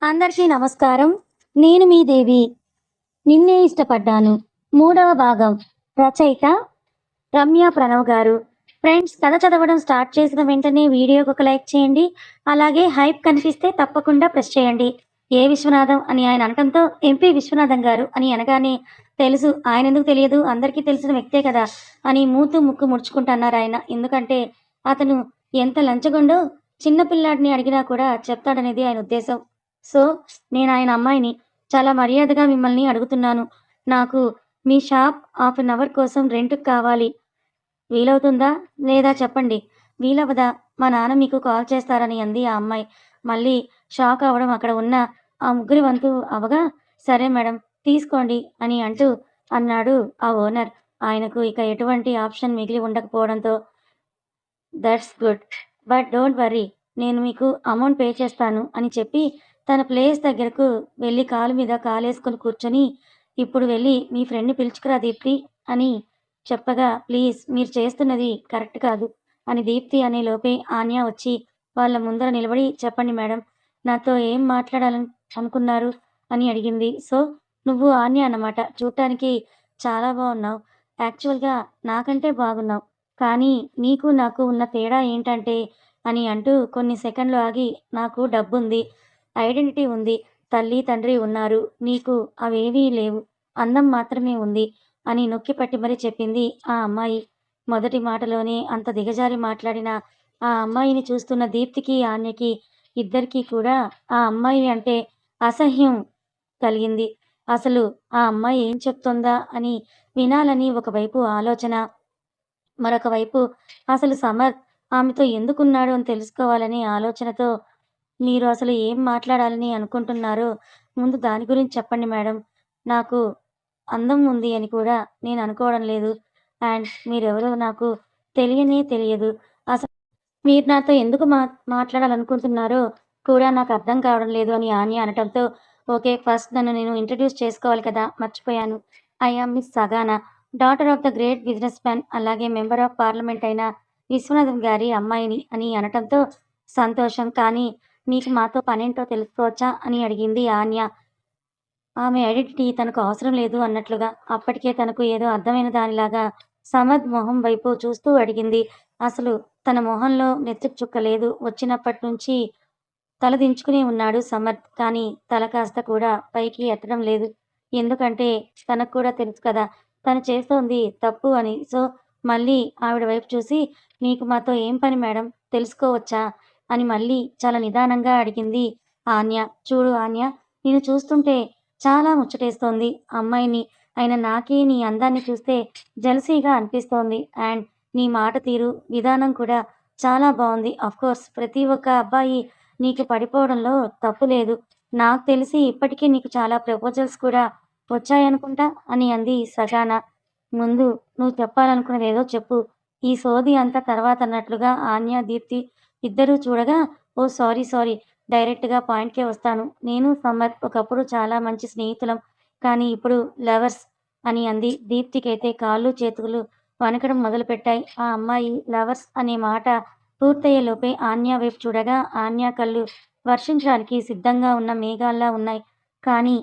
అందరికీ నమస్కారం. నేను మీ దేవి. నిన్నే ఇష్టపడ్డాను. మూడవ భాగం. రచయిత రమ్య ప్రణవ్ గారు. ఫ్రెండ్స్, కథ చదవడం స్టార్ట్ చేసిన వెంటనే వీడియోకి ఒక లైక్ చేయండి. అలాగే హైప్ కనిపిస్తే తప్పకుండా ప్రెస్ చేయండి. ఏ విశ్వనాథం అని ఆయన అనటంతో ఎంపీ విశ్వనాథం గారు అని అనగానే తెలుసు, ఆయన ఎందుకు తెలియదు, అందరికీ తెలిసిన వ్యక్తే కదా అని మూతు ముక్కు ముడుచుకుంటున్నారు ఆయన. ఎందుకంటే అతను ఎంత లంచగొండో చిన్న పిల్లాడిని అడిగినా కూడా చెప్తాడనేది ఆయన ఉద్దేశం. సో నేను ఆయన అమ్మాయిని. చాలా మర్యాదగా మిమ్మల్ని అడుగుతున్నాను. నాకు మీ షాప్ హాఫ్ అన్ అవర్ కోసం రెంట్‌కి కావాలి. వీలవుతుందా? లేదా చెప్పండి. వీలవ్వదా? మా నాన్న మీకు కాల్ చేస్తారని అంది ఆ అమ్మాయి. మళ్ళీ షాక్ అవ్వడం అక్కడ ఉన్న ఆ ముగ్గురి వంతు అవ్వగా, సరే మేడం తీసుకోండి అని అన్నాడు ఆ ఓనర్. ఆయనకు ఇక ఎటువంటి ఆప్షన్ మిగిలి ఉండకపోవడంతో that's good. But don't worry. నేను మీకు అమౌంట్ పే చేస్తాను అని చెప్పి తన ప్లేస్ దగ్గరకు వెళ్లి కాలు మీద కాలేసుకొని కూర్చొని, ఇప్పుడు వెళ్లి మీ ఫ్రెండ్‌ని పిలుచుకురా దీప్తి అని చెప్పగా, ప్లీజ్ మీరు చేస్తున్నది కరెక్ట్ కాదు అని దీప్తి అనే లోపే ఆన్య వచ్చి వాళ్ళ ముందర నిలబడి, చెప్పండి మేడం, నాతో ఏం మాట్లాడాలని అనుకున్నారు అని అడిగింది. సో నువ్వు ఆన్య అన్నమాట. చూడటానికి చాలా బాగున్నావు. యాక్చువల్‌గా నాకంటే బాగున్నావు. కానీ నీకు నాకు ఉన్న తేడా ఏంటంటే అని కొన్ని సెకండ్లు ఆగి, నాకు డబ్బుంది, ఐడెంటిటీ ఉంది, తల్లి, తండ్రి ఉన్నారు. నీకు అవేవీ లేవు. అందం మాత్రమే ఉంది అని నొక్కిపట్టి మరీ చెప్పింది ఆ అమ్మాయి. మొదటి మాటలోనే అంత దిగజారి మాట్లాడిన ఆ అమ్మాయిని చూస్తున్న దీప్తికి, ఆన్యకి ఇద్దరికీ కూడా ఆ అమ్మాయి అంటే అసహ్యం కలిగింది. అసలు ఆ అమ్మాయి ఏం చెప్తోందా అని వినాలని ఒకవైపు ఆలోచన, మరొక వైపు అసలు సమర్ ఆమెతో ఎందుకున్నాడు అని తెలుసుకోవాలనే ఆలోచనతో, మీరు అసలు ఏం మాట్లాడాలని అనుకుంటున్నారో ముందు దాని గురించి చెప్పండి మేడం. నాకు అందం ఉంది అని కూడా నేను అనుకోవడం లేదు. అండ్ మీరెవరో నాకు తెలియనే తెలియదు. అసలు మీరు నాతో ఎందుకు మాట్లాడాలనుకుంటున్నారో కూడా నాకు అర్థం కావడం లేదు అని ఆన్య అనటంతో, ఓకే. ఫస్ట్ నన్ను నేను ఇంట్రడ్యూస్ చేసుకోవాలి కదా! మర్చిపోయాను. I am miss Sagana, daughter of the great businessman, అలాగే మెంబర్ ఆఫ్ పార్లమెంట్ అయిన విశ్వనాథం గారి అమ్మాయిని అని అనటంతో, సంతోషం. కానీ మీకు మాతో పనేంటో తెలుసుకోవచ్చా అని అడిగింది ఆన్య. ఆమె ఐడెంటిటీ తనకు అవసరం లేదు అన్నట్లుగా. అప్పటికే తనకు ఏదో అర్థమైన దానిలాగా సమద్ మొహం వైపు చూస్తూ అడిగింది. అసలు తన మొహంలో నెత్తురు చుక్క లేదు. వచ్చినప్పటి నుంచి తల దించుకునే ఉన్నాడు సమర్థ్. కానీ తల కాస్త కూడా పైకి ఎత్తడం లేదు. ఎందుకంటే తనకు కూడా తెలుసు కదా, తను చేస్తోంది తప్పు అని. సో మళ్ళీ ఆవిడ వైపు చూసి, మీకు మాతో ఏం పని మేడం, తెలుసుకోవచ్చా అని మళ్ళీ చాలా నిదానంగా అడిగింది ఆన్య. చూడు ఆన్య, నిన్ను చూస్తుంటే చాలా ముచ్చటేస్తోంది. అమ్మాయిని అయిన నాకే నీ అందాన్ని చూస్తే జెలసీగా అనిపిస్తోంది. అండ్ నీ మాట తీరు, విధానం కూడా చాలా బావుంది. ఆఫ్‌కోర్స్ ప్రతి ఒక్క అబ్బాయి నీకు పడిపోవడంలో తప్పు లేదు. నాకు తెలిసి ఇప్పటికే నీకు చాలా ప్రపోజల్స్ కూడా వచ్చాయనుకుంటా అని అంది సజానా. ముందు నువ్వు చెప్పాలనుకున్నదేదో చెప్పు. ఈ సోది అంతా తర్వాతన్నట్లుగా ఆన్య, దీప్తి ఇద్దరూ చూడగా, ఓహ్! సారీ. డైరెక్ట్‌గా పాయింట్‌కే వస్తాను. నేను, సమర్ ఒకప్పుడు చాలా మంచి స్నేహితులం. కానీ ఇప్పుడు లవర్స్ అని అంది. దీప్తికైతే కాళ్ళు, చేతులు వణకడం మొదలుపెట్టాయి. ఆ అమ్మాయి లవర్స్ అనే మాట పూర్తయ్యేలోపే ఆన్య వైపు చూడగా, ఆన్య కళ్ళు వర్షించడానికి సిద్ధంగా ఉన్న మేఘాల్లా ఉన్నాయి. కానీ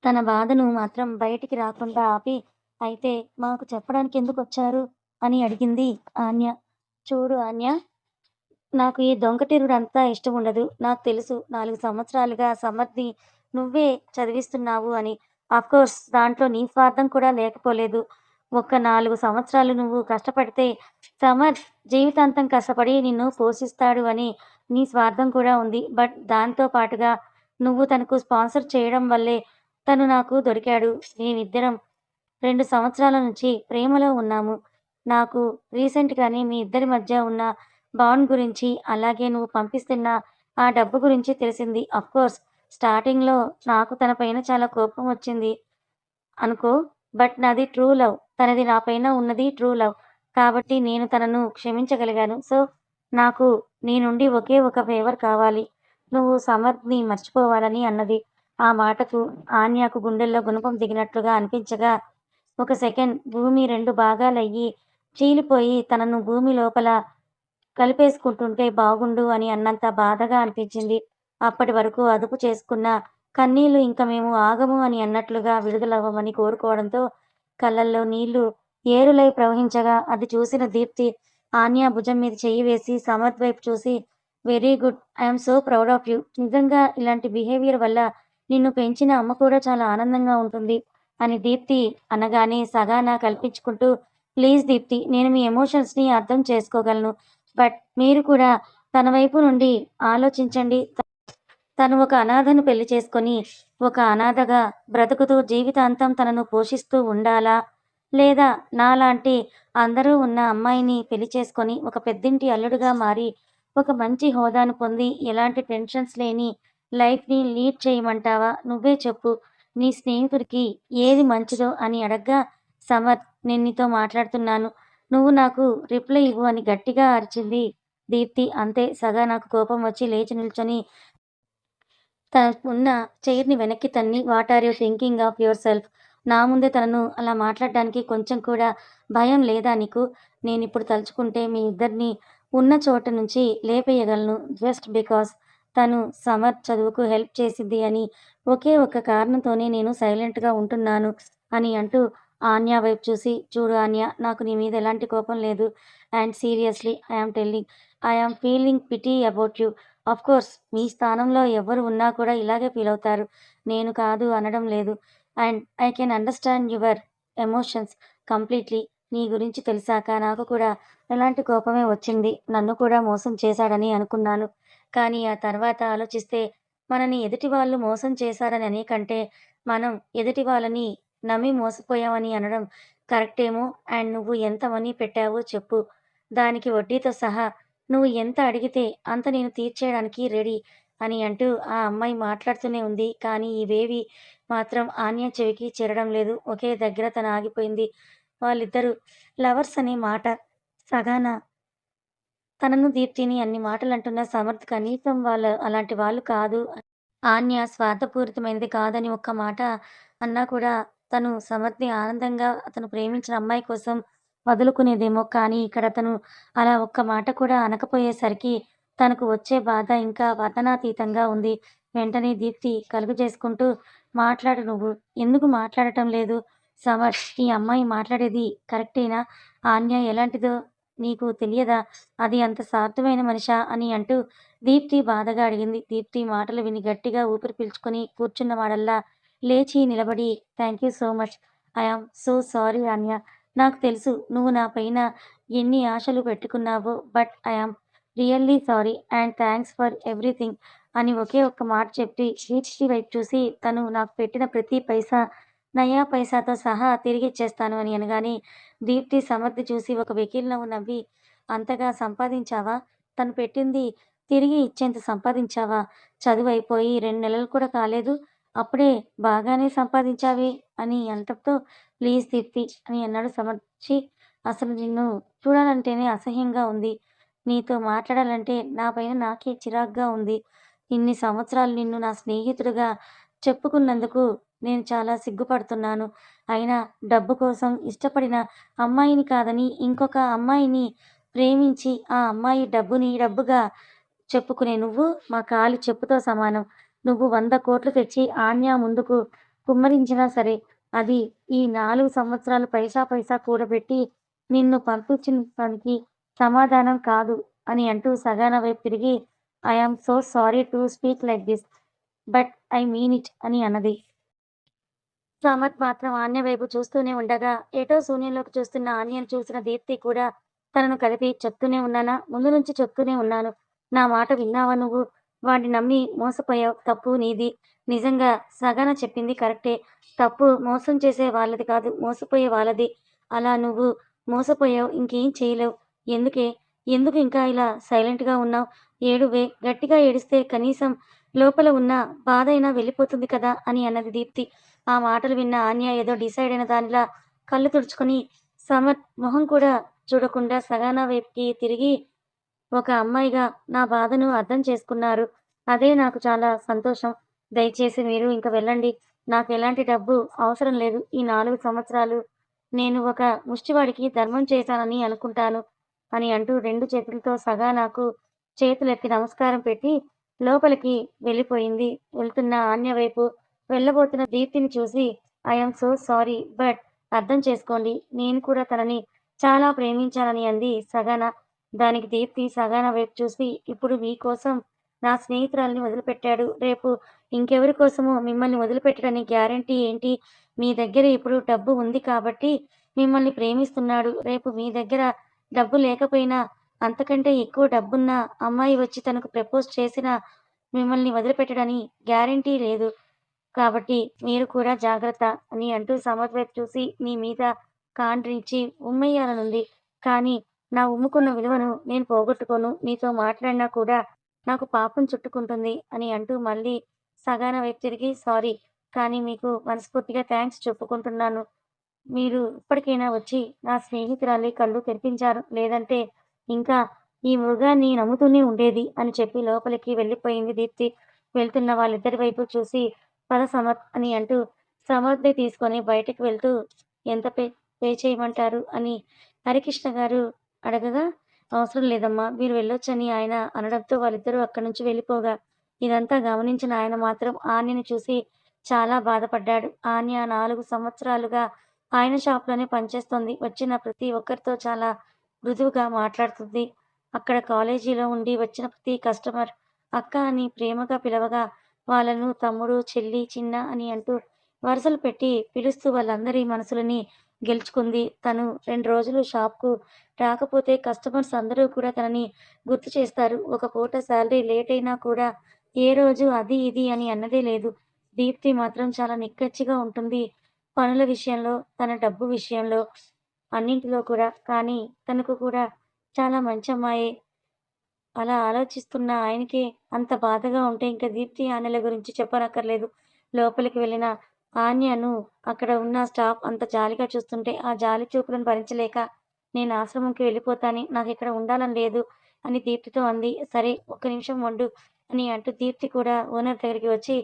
తన బాధను మాత్రం బయటికి రాకుండా ఆపి, అయితే మాకు చెప్పడానికి ఎందుకొచ్చారు అని అడిగింది ఆన్య. చూడు ఆన్య, నాకు ఈ దొంగటిరుడంతా ఇష్టముండదు. నాకు తెలుసు 4 సంవత్సరాలుగా సమర్థ్‌ని నువ్వే చదివిస్తున్నావు అని. అఫ్‌కోర్స్ దాంట్లో నీ స్వార్థం కూడా లేకపోలేదు. ఒక్క 4 సంవత్సరాలు నువ్వు కష్టపడితే సమర్థ్ జీవితాంతం కష్టపడి నిన్ను పోషిస్తాడు అని నీ స్వార్థం కూడా ఉంది. బట్ దాంతో పాటుగా నువ్వు తనకు స్పాన్సర్ చేయడం వల్లే తను నాకు దొరికాడు. మేమిద్దరం 2 సంవత్సరాల నుంచి ప్రేమలో ఉన్నాము. నాకు రీసెంట్‌గానే మీ ఇద్దరి మధ్య ఉన్న బాండ్ గురించి, అలాగే నువ్వు పంపిస్తున్న ఆ డబ్బు గురించి తెలిసింది. అఫ్‌కోర్స్ స్టార్టింగ్‌లో నాకు తన పైన చాలా కోపం వచ్చింది అనుకో. బట్ నాది ట్రూ లవ్. తనది నా పైన ఉన్నది ట్రూ లవ్. కాబట్టి నేను తనను క్షమించగలిగాను. సో నాకు నీ నుండి ఒకే ఒక ఫేవర్ కావాలి. నువ్వు సమర్థ్‌ని మర్చిపోవాలని అన్నది. ఆ మాటకు ఆన్యకు గుండెల్లో గుణపం దిగినట్లుగా అనిపించగా, ఒక సెకండ్ భూమి 2 భాగాలయ్యి చీలిపోయి తనను భూమి లోపల కలిపేసుకుంటుంటే బాగుండు అని అన్నంత బాధగా అనిపించింది. అప్పటి వరకు అదుపు చేసుకున్న కన్నీళ్లు ఇంక మేము ఆగము అని అన్నట్లుగా విడుదలవ్వమని కోరుకోవడంతో కళ్ళల్లో నీళ్లు ఏరులై ప్రవహించగా అది చూసిన దీప్తి ఆన్య భుజం మీద చెయ్యి వేసి సమర్థ్ వైపు చూసి very good. I'm so proud of you. నిజంగా ఇలాంటి బిహేవియర్ వల్ల నిన్ను పెంచిన అమ్మ కూడా చాలా ఆనందంగా ఉంటుంది అని దీప్తి అనగానే సగాన కల్పించుకుంటూ ప్లీజ్ దీప్తి, నేను మీ ఎమోషన్స్‌ని అర్థం చేసుకోగలను. బట్ మీరు కూడా తన వైపు నుండి ఆలోచించండి. తను ఒక అనాథను పెళ్లి చేసుకొని, ఒక అనాథగా బ్రతుకుతూ జీవితాంతం తనను పోషిస్తూ ఉండాలా? లేదా నాలాంటి అందరూ ఉన్న అమ్మాయిని పెళ్లి చేసుకొని, ఒక పెద్దింటి అల్లుడుగా మారి, ఒక మంచి హోదాను పొంది, ఎలాంటి టెన్షన్స్ లేని లైఫ్‌ని లీడ్ చేయమంటావా? నువ్వే చెప్పు. నీ స్నేహితుడికి ఏది మంచిదో అని అడగ్గా, సమర్, నేను నీతో మాట్లాడుతున్నాను. నువ్వు నాకు రిప్లై ఇవ్వు అని గట్టిగా అరిచింది దీప్తి. అంతే సగా నాకు కోపం వచ్చి లేచి నిల్చొని తనకున్న చైర్‌ని వెనక్కి తన్ని what are you thinking of yourself? నా ముందే తనను అలా మాట్లాడడానికి కొంచెం కూడా భయం లేదా నీకు? నేనిప్పుడు తలుచుకుంటే మీ ఇద్దరిని ఉన్న చోట నుంచి లేపేయగలను. జస్ట్ బికాస్ తను సమర్ చదువుకు హెల్ప్ చేసిద్ది అని ఒకే ఒక్క కారణంతోనే నేను సైలెంట్‌గా ఉంటున్నాను అని అంటూ ఆన్య వైపు చూసి, చూడు ఆన్య, నాకు నీ మీద ఎలాంటి కోపం లేదు. And seriously I am feeling pity about you. Of course మీ స్థానంలో ఎవ్వరు ఉన్నా కూడా ఇలాగే ఫీలవుతారు. నేను కాదు అనడం లేదు. And I can understand your emotions completely. నీ గురించి తెలిసాక నాకు కూడా ఎలాంటి కోపమే వచ్చింది. నన్ను కూడా మోసం చేశాడని అనుకున్నాను. కానీ ఆ తర్వాత ఆలోచిస్తే మనని ఎదుటి వాళ్ళు మోసం చేశారని అనే కంటే, మనం ఎదుటి వాళ్ళని నమ్మి మోసపోయామని అనడం కరెక్టేమో. అండ్ నువ్వు ఎంత మనీ పెట్టావో చెప్పు. దానికి వడ్డీతో సహా నువ్వు ఎంత అడిగితే అంత నేను తీర్చేయడానికి రెడీ అని అంటూ ఆ అమ్మాయి మాట్లాడుతూనే ఉంది. కానీ ఇవేవి మాత్రం ఆన్య చెవికి చేరడం లేదు. ఒకే దగ్గర తను ఆగిపోయింది. వాళ్ళిద్దరూ లవర్స్ అనే మాట సగాన తనను దీప్తిని అన్ని మాటలంటున్న సమర్థ్ కనీసం అలాంటి వాళ్ళు కాదు. ఆన్య స్వార్థపూరితమైనది కాదని ఒక్క మాట అన్నా కూడా తను సమర్థ్‌ని ఆనందంగా అతను ప్రేమించిన అమ్మాయి కోసం వదులుకునేదేమో. కానీ ఇక్కడ తను అలా ఒక్క మాట కూడా అనకపోయేసరికి తనకు వచ్చే బాధ ఇంకా వర్ణనాతీతంగా ఉంది. వెంటనే దీప్తి కలుగు చేసుకుంటూ మాట్లాడు నువ్వు. ఎందుకు మాట్లాడటం లేదు? సమర్థ్, ఈ అమ్మాయి మాట్లాడేది కరెక్టేనా? ఆన్య ఎలాంటిదో నీకు తెలియదా? అది అంత స్వార్థమైన మనిషా? అని అంటూ దీప్తి బాధగా అడిగింది. దీప్తి మాటలు విని గట్టిగా ఊపిరి పీల్చుకొని కూర్చున్నవాడల్లా లేచి నిలబడి thank you so much. I am so sorry Anya. నాకు తెలుసు నువ్వు నా పైన ఎన్ని ఆశలు పెట్టుకున్నావో. But I am really sorry and thanks for everything అని ఒకే ఒక్క మాట చెప్పి దీప్తి వైపు చూసి తను నాకు పెట్టిన ప్రతి పైసా నయా పైసాతో సహా తిరిగిచ్చేస్తాను అని అనగానే దీప్తి సమర్థ్ చూసి ఒక వెకిలి నవ్వు నవ్వి అంతగా సంపాదించావా? తను పెట్టింది తిరిగి ఇచ్చేంత సంపాదించావా? చదువయిపోయి 2 నెలలు కూడా కాలేదు. అప్పుడే బాగానే సంపాదించావే అని అనటంతో ప్లీజ్ దీప్తి అని అన్నాడు సమర్. ఛీ! అసలు నిన్ను చూడాలంటేనే అసహ్యంగా ఉంది. నీతో మాట్లాడాలంటే నా పైన నాకే చిరాకుగా ఉంది. ఇన్ని సంవత్సరాలు నిన్ను నా స్నేహితుడిగా చెప్పుకున్నందుకు నేను చాలా సిగ్గుపడుతున్నాను. అయినా డబ్బు కోసం ఇష్టపడిన అమ్మాయిని కాదని ఇంకొక అమ్మాయిని ప్రేమించి ఆ అమ్మాయి డబ్బుని డబ్బుగా చెప్పుకునే నువ్వు మా కాలి చెప్పుతో సమానం. నువ్వు 100,00,00,000 తెచ్చి ఆన్య ముందుకు కుమ్మరించినా సరే, అది ఈ 4 సంవత్సరాలు పైసా పైసా కూడబెట్టి నిన్ను పంపించిన దానికి సమాధానం కాదు అని అంటూ సగాన వైపు తిరిగి I am so sorry to speak like this. But I mean it అని అన్నది. సమర్ మాత్రం ఆన్య వైపు చూస్తూనే ఉండగా, ఎటో శూన్యంలోకి చూస్తున్న ఆన్యను చూసిన దీప్తి కూడా తనను కలిపి చెప్తూనే ఉన్నానా? ముందు నుంచి చెప్తూనే ఉన్నాను. నా మాట విన్నావా నువ్వు? వాడిని నమ్మి మోసపోయావు. తప్పు నీది. నిజంగా సగన చెప్పింది కరెక్టే. తప్పు మోసం చేసే వాళ్ళది కాదు, మోసపోయే వాళ్ళది. అలా నువ్వు మోసపోయావు. ఇంకేం చేయలేవు. ఎందుకే? ఎందుకు ఇంకా ఇలా సైలెంట్‌గా ఉన్నావు? ఏడువే. గట్టిగా ఏడిస్తే కనీసం లోపల ఉన్న బాధైనా వెళ్ళిపోతుంది కదా! అని అన్నది దీప్తి. ఆ మాటలు విన్న ఆన్య ఏదో డిసైడ్ అయిన దానిలా కళ్ళు తుడుచుకొని సమర్ మొహం కూడా చూడకుండా సగానా వైపుకి తిరిగి ఒక అమ్మాయిగా నా బాధను అర్థం చేసుకున్నారు. అదే నాకు చాలా సంతోషం. దయచేసి మీరు ఇంక వెళ్ళండి. నాకు ఎలాంటి డబ్బు అవసరం లేదు. ఈ 4 సంవత్సరాలు నేను ఒక ముష్టివాడికి ధర్మం చేశానని అనుకుంటాను అని అంటూ 2 చేతులతో సగానాకు చేతులెత్తి నమస్కారం పెట్టి లోపలికి వెళ్ళిపోయింది. వెళ్తున్న ఆన్య వైపు వెళ్ళబోతున్న దీప్తిని చూసి I am so sorry. But అర్థం చేసుకోండి. నేను కూడా తనని చాలా ప్రేమించానని అంది సగాన. దానికి దీప్తి సగాన వైపు చూసి ఇప్పుడు మీకోసం నా స్నేహితురాలిని వదిలిపెట్టాడు. రేపు ఇంకెవరి కోసమో మిమ్మల్ని వదిలిపెట్టడని గ్యారంటీ ఏంటి? మీ దగ్గర ఇప్పుడు డబ్బు ఉంది కాబట్టి మిమ్మల్ని ప్రేమిస్తున్నాడు. రేపు మీ దగ్గర డబ్బు లేకపోయినా అంతకంటే ఎక్కువ డబ్బున్న అమ్మాయి వచ్చి తనకు ప్రపోజ్ చేసినా మిమ్మల్ని వదిలిపెట్టడని గ్యారంటీ లేదు. కాబట్టి మీరు కూడా జాగ్రత్త అని అంటూ సమర్ వైపు చూసి నీ మీద కాండ్రించి ఉమ్మేయాలనుంది. కానీ నా ఉమ్ముకున్న విలువను నేను పోగొట్టుకోను. నీతో మాట్లాడినా కూడా నాకు పాపం చుట్టుకుంటుంది అని అంటూ మళ్ళీ సగాన వైపు తిరిగి సారీ. కానీ మీకు మనస్ఫూర్తిగా థాంక్స్ చెప్పుకుంటున్నాను. మీరు ఇప్పటికైనా వచ్చి నా స్నేహితురాలి కళ్ళు తెరిపించారు. లేదంటే ఇంకా ఈ మృగాన్ని నమ్ముతూనే ఉండేది అని చెప్పి లోపలికి వెళ్ళిపోయింది దీప్తి. వెళ్తున్న వాళ్ళిద్దరి వైపు చూసి పద సమర్థ్ అని అంటూ సమర్థ్‌ని తీసుకొని బయటకి వెళ్తూ ఎంత పే చేయమంటారు అని హరికృష్ణ గారు అడగగా, అవసరం లేదమ్మా మీరు వెళ్ళొచ్చని ఆయన అనడంతో వాళ్ళిద్దరూ అక్కడి నుంచి వెళ్ళిపోగా, ఇదంతా గమనించిన ఆయన మాత్రం ఆన్యని చూసి చాలా బాధపడ్డాడు. ఆన్య 4 సంవత్సరాలుగా ఆయన షాప్‌లోనే పనిచేస్తోంది. వచ్చిన ప్రతి ఒక్కరితో చాలా మృదువుగా మాట్లాడుతుంది. అక్కడ కాలేజీలో ఉండి వచ్చిన ప్రతి కస్టమర్ అక్క అని ప్రేమగా పిలవగా, వాళ్ళను తమ్ముడు, చెల్లి, చిన్న అని అంటూ వరుసలు పెట్టి పిలుస్తూ వాళ్ళందరి మనసులని గెలుచుకుంది. తను 2 రోజులు షాప్‌కు రాకపోతే కస్టమర్స్ అందరూ కూడా తనని గుర్తు చేస్తారు. ఒక పూట సాలరీ లేట్ అయినా కూడా ఏ రోజు అది, ఇది అని అన్నదే లేదు. దీప్తి మాత్రం చాలా నిక్కచ్చిగా ఉంటుంది. పనుల విషయంలో, తన డబ్బు విషయంలో, అన్నింటిలో కూడా. కానీ తనకు కూడా చాలా మంచమ్మాయే. అలా ఆలోచిస్తున్న ఆయనకే అంత బాధగా ఉంటే ఇంక దీప్తి, ఆన్యల గురించి చెప్పనక్కర్లేదు. లోపలికి వెళ్ళిన ఆన్యను అక్కడ ఉన్న స్టాఫ్ అంత జాలిగా చూస్తుంటే, ఆ జాలి చూపులను భరించలేక నేను ఆశ్రమంకి వెళ్ళిపోతాను. నాకిక్కడ ఉండాలని లేదు అని దీప్తితో అంది. సరే ఒక్క నిమిషం ఉండు అని అంటూ దీప్తి కూడా ఓనర్ దగ్గరికి వచ్చి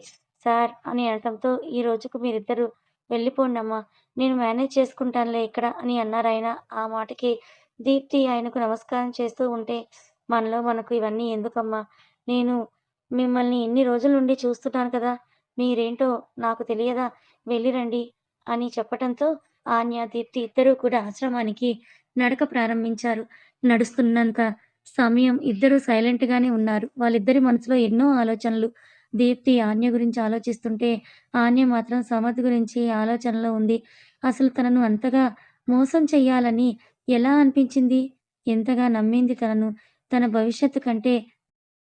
సార్ అని అనటంతో ఈ రోజుకు మీరిద్దరూ వెళ్ళిపోండమ్మా. నేను మేనేజ్ చేసుకుంటానులే ఇక్కడ అని అన్నారాయన. ఆ మాటకి దీప్తి ఆయనకు నమస్కారం చేస్తూ ఉంటే మనలో మనకు ఇవన్నీ ఎందుకమ్మా? నేను మిమ్మల్ని ఇన్ని రోజుల నుండి చూస్తున్నాను కదా! మీరేంటో నాకు తెలియదా? వెళ్ళి రండి అని చెప్పటంతో ఆన్య, దీప్తి ఇద్దరూ కూడా ఆశ్రమానికి నడక ప్రారంభించారు. నడుస్తున్నంత సమయం ఇద్దరూ సైలెంట్‌గానే ఉన్నారు. వాళ్ళిద్దరి మనసులో ఎన్నో ఆలోచనలు. దీప్తి ఆన్య గురించి ఆలోచిస్తుంటే, ఆన్య మాత్రం సమద్ గురించి ఆలోచనలో ఉంది. అసలు తనను అంతగా మోసం చెయ్యాలని ఎలా అనిపించింది? ఎంతగా నమ్మింది తనను. తన భవిష్యత్తు కంటే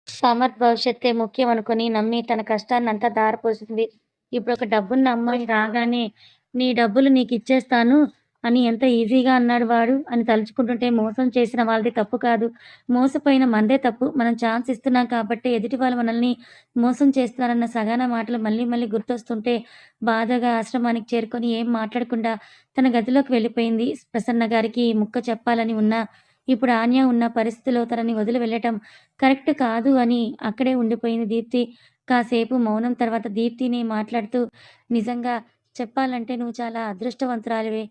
సమర్థ్ భవిష్యత్తే ముఖ్యమనుకుని నమ్మి తన కష్టాన్నంతా ధారపోసింది. ఇప్పుడొక డబ్బున్న అమ్మాయి రాగానే, "నీ డబ్బులు నీకిచ్చేస్తాను" అని ఎంత ఈజీగా అన్నాడు వాడు అని తలుచుకుంటుంటే మోసం చేసిన వాళ్ళది తప్పు కాదు. మోసపోయిన మనదే తప్పు. మనం ఛాన్స్ ఇస్తున్నాం కాబట్టే ఎదుటి వాళ్ళు మనల్ని మోసం చేస్తున్నారన్న సగాన మాటలు మళ్ళీ మళ్ళీ గుర్తొస్తుంటే బాధగా ఆశ్రమానికి చేరుకొని ఏం మాట్లాడకుండా తన గదిలోకి వెళ్ళిపోయింది. ప్రసన్న గారికి ఈ ముక్క చెప్పాలని ఉన్నా, ఇప్పుడు ఆన్య ఉన్న పరిస్థితిలో తనని వదిలి వెళ్ళటం కరెక్ట్ కాదు అని అక్కడే ఉండిపోయింది దీప్తి. కాసేపు మౌనం తర్వాత దీప్తిని మాట్లాడుతూ, "నిజంగా చెప్పాలంటే నువ్వు చాలా అదృష్టవంతురాలివే.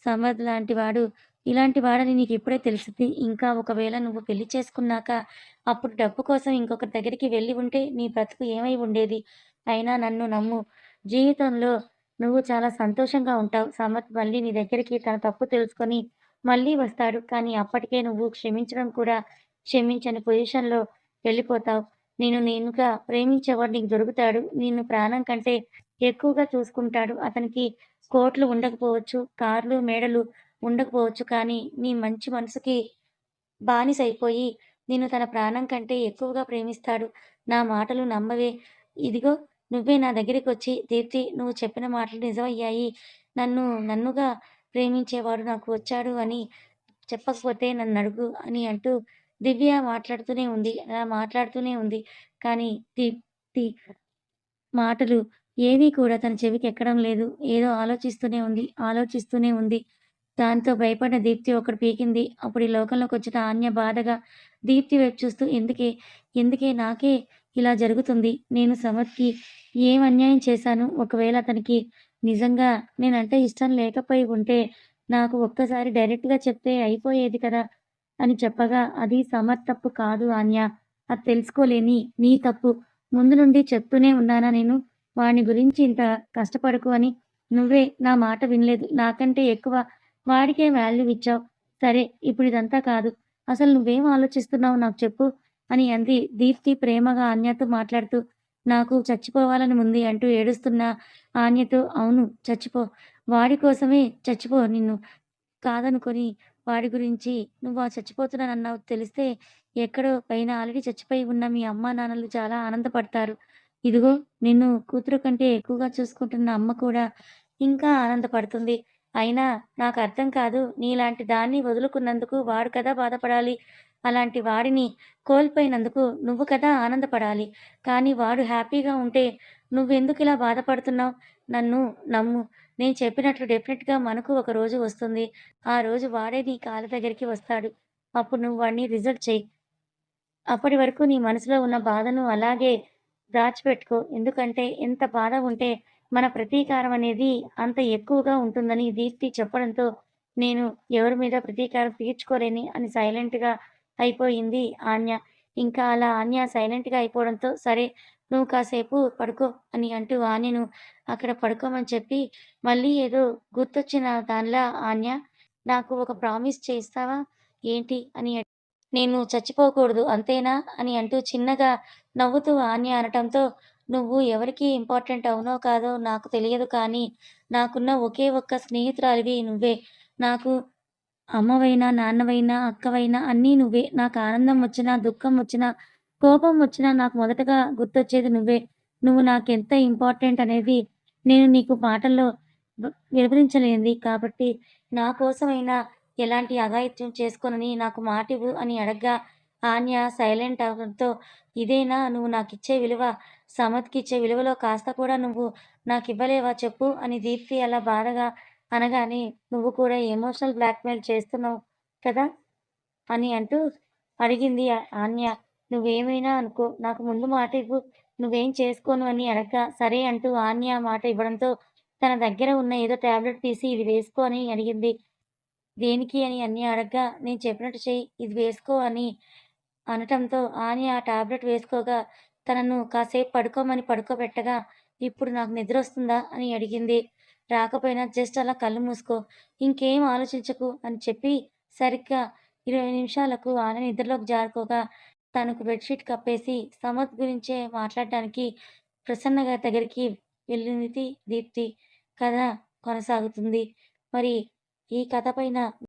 సమద్ లాంటి వాడు, ఇలాంటి వాడని నీకిప్పుడే తెలిసింది. ఇంకా ఒకవేళ నువ్వు పెళ్లి చేసుకున్నాక, అప్పుడు డబ్బు కోసం ఇంకొకరి దగ్గరికి వెళ్ళి ఉంటే నీ బ్రతుకు ఏమై ఉండేది? అయినా నన్ను నమ్ము. జీవితంలో నువ్వు చాలా సంతోషంగా ఉంటావు. సమద్ మళ్ళీ నీ దగ్గరికి తన తప్పు తెలుసుకొని మళ్ళీ వస్తాడు. కానీ అప్పటికే నువ్వు క్షమించడం కూడా క్షమించని పొజిషన్‌లో వెళ్ళిపోతావు. నేనుగా ప్రేమించేవాడు నీకు దొరుకుతాడు. నిన్ను ప్రాణం కంటే ఎక్కువగా చూసుకుంటాడు. అతనికి కోట్లు ఉండకపోవచ్చు, కార్లు, మేడలు ఉండకపోవచ్చు. కానీ నీ మంచి మనసుకి బానిసైపోయి నిన్ను తన ప్రాణం కంటే ఎక్కువగా ప్రేమిస్తాడు. నా మాటలు నమ్మవే. ఇదిగో నువ్వే నా దగ్గరికొచ్చి దీప్తి నువ్వు చెప్పిన మాటలు నిజమయ్యాయి. నన్నుగా ప్రేమించేవాడు నాకు వచ్చాడు అని చెప్పకపోతే నన్నడుగు అని అంటూ దివ్య మాట్లాడుతూనే ఉంది. అలా మాట్లాడుతూనే ఉంది. కానీ దీప్తి మాటలు ఏవీ కూడా తన చెవికెక్కడం లేదు. ఏదో ఆలోచిస్తూనే ఉంది. ఆలోచిస్తూనే ఉంది. దాంతో భయపడిన దీప్తి ఒకటి పీకింది. అప్పుడు ఈ లోకంలోకొచ్చిన ఆన్య బాధగా దీప్తి వైపు చూస్తూ ఎందుకే నాకే ఇలా జరుగుతుంది. నేను సమర్‌కి ఏం అన్యాయం చేశాను? ఒకవేళ అతనికి నిజంగా నేనంటే ఇష్టం లేకపోయి ఉంటే నాకు ఒక్కసారి డైరెక్ట్‌గా చెప్తే అయిపోయేది కదా! అని చెప్పగా అది సమర్ తప్పు కాదు ఆన్య. అది తెలుసుకోలేని నీ తప్పు. ముందు నుండి చెప్తూనే ఉన్నానా నేను? వాడిని గురించి ఇంత కష్టపడకు అని. నువ్వే నా మాట వినలేదు. నాకంటే ఎక్కువ వాడికే వాల్యూ ఇచ్చావు. సరే ఇప్పుడిదంతా కాదు. అసలు నువ్వేం ఆలోచిస్తున్నావో నాకు చెప్పు అని అంది దీప్తి ప్రేమగా ఆన్యతో మాట్లాడుతూ. నాకు చచ్చిపోవాలని ఉంది అంటూ ఏడుస్తున్న ఆన్యతో అవును చచ్చిపో. వాడి కోసమే చచ్చిపో నిన్ను కాదనుకోని వాడి గురించి నువ్వు చచ్చిపోతున్నానన్నావు తెలిస్తే ఎక్కడో పైన ఆల్రెడీ చచ్చిపోయి ఉన్న మీ అమ్మానాన్నలు చాలా ఆనందపడతారు. ఇదిగో నిన్ను కూతురు కంటే ఎక్కువగా చూసుకుంటున్న అమ్మ కూడా ఇంకా ఆనందపడుతుంది. అయినా నాకర్థం కాదు నీలాంటి దాన్ని వదులుకున్నందుకు వాడు కదా బాధపడాలి. అలాంటి వాడిని కోల్పోయినందుకు నువ్వు కదా ఆనందపడాలి. కానీ వాడు హ్యాపీగా ఉంటే నువ్వెందుకిలా బాధపడుతున్నావు? నన్ను నమ్ము. నేను చెప్పినట్లు డెఫినిట్‌గా మనకు ఒక రోజు వస్తుంది. ఆ రోజు వాడే నీ కాళ్ళ దగ్గరికి వస్తాడు. అప్పుడు నువ్వు వాడిని రిజెక్ట్ చెయ్యి. అప్పటి వరకు నీ మనసులో ఉన్న బాధను అలాగే దాచిపెట్టుకో. ఎందుకంటే ఎంత బాధ ఉంటే మన ప్రతీకారం అనేది అంత ఎక్కువగా ఉంటుందని దీప్తి చెప్పడంతో, నేను ఎవరి మీద ప్రతీకారం తీర్చుకోలేను అని సైలెంట్‌గా అయిపోయింది ఆన్య. ఇంకా అలా ఆన్య సైలెంట్‌గా అయిపోవడంతో, సరే నువ్వు కాసేపు పడుకో అని అంటూ ఆన్యను అక్కడ పడుకోమని చెప్పి, మళ్ళీ ఏదో గుర్తొచ్చిన దానిలా ఆన్య నాకు ఒక ప్రామిస్ చేస్తావా? ఏంటి? అని నేను చచ్చిపోకూడదు అంతేనా? అని అంటూ చిన్నగా నవ్వుతూ ఆన్య అనటంతో, "నువ్వు ఎవరికి ఇంపార్టెంట్ అవునో కాదో నాకు తెలియదు కానీ, నాకున్న ఒకే ఒక్క స్నేహితురాలివి నువ్వే. నాకు అమ్మవైనా, నాన్నవైనా, అక్కవైనా అన్నీ నువ్వే. నాకు ఆనందం వచ్చినా, దుఃఖం వచ్చినా, కోపం వచ్చినా నాకు మొదటగా గుర్తొచ్చేది నువ్వే. నువ్వు నాకెంత ఇంపార్టెంట్ అనేది నేను నీకు మాటల్లో వ వివరించలేనిది. కాబట్టి నా కోసమైనా ఎలాంటి అఘాయిత్యం చేసుకోనని నాకు మాటివ్వు అని అడగ్గా, ఆన్య సైలెంట్ అవ్వడంతో, ఇదేనా నువ్వు నాకిచ్చే విలువ? సమత్‌కిచ్చే విలువలో కాస్త కూడా నువ్వు నాకివ్వలేవా చెప్పు? అని దీప్తి అలా బాధగా అనగానే, నువ్వు కూడా ఎమోషనల్ బ్లాక్‌మెయిల్ చేస్తున్నావు కదా! అని అంటూ అడిగింది ఆన్య. "నువ్వేమైనా అనుకో, నాకు ముందు మాట ఇవ్వు. నువ్వేం చేసుకోను" అని అడగ్గా, సరే అంటూ ఆన్య మాట ఇవ్వడంతో, తన దగ్గర ఉన్న ఏదో టాబ్లెట్ తీసి, "ఇది వేసుకో" అని అడిగింది. దేనికి అని అన్నీ అడగ్గా, "నేను చెప్పినట్టు చెయ్యి. ఇది వేసుకో" అని అనటంతో ఆని ఆ టాబ్లెట్ వేసుకోగా, తనను కాసేపు పడుకోమని పడుకోబెట్టగా, "ఇప్పుడు నాకు నిద్రొస్తుందా?" అని అడిగింది. "రాకపోయినా జస్ట్ అలా కళ్ళు మూసుకో. ఇంకేం ఆలోచించకు" అని చెప్పి సరిగ్గా 20 నిమిషాలకు ఆన నిద్రలోకి జారుకోగా, తనకు బెడ్‌షీట్ కప్పేసి సమత్ గురించే మాట్లాడడానికి ప్రసన్న గారి దగ్గరికి వెళ్ళింది దీప్తి. కథ కొనసాగుతుంది. మరి ఈ కథ పైన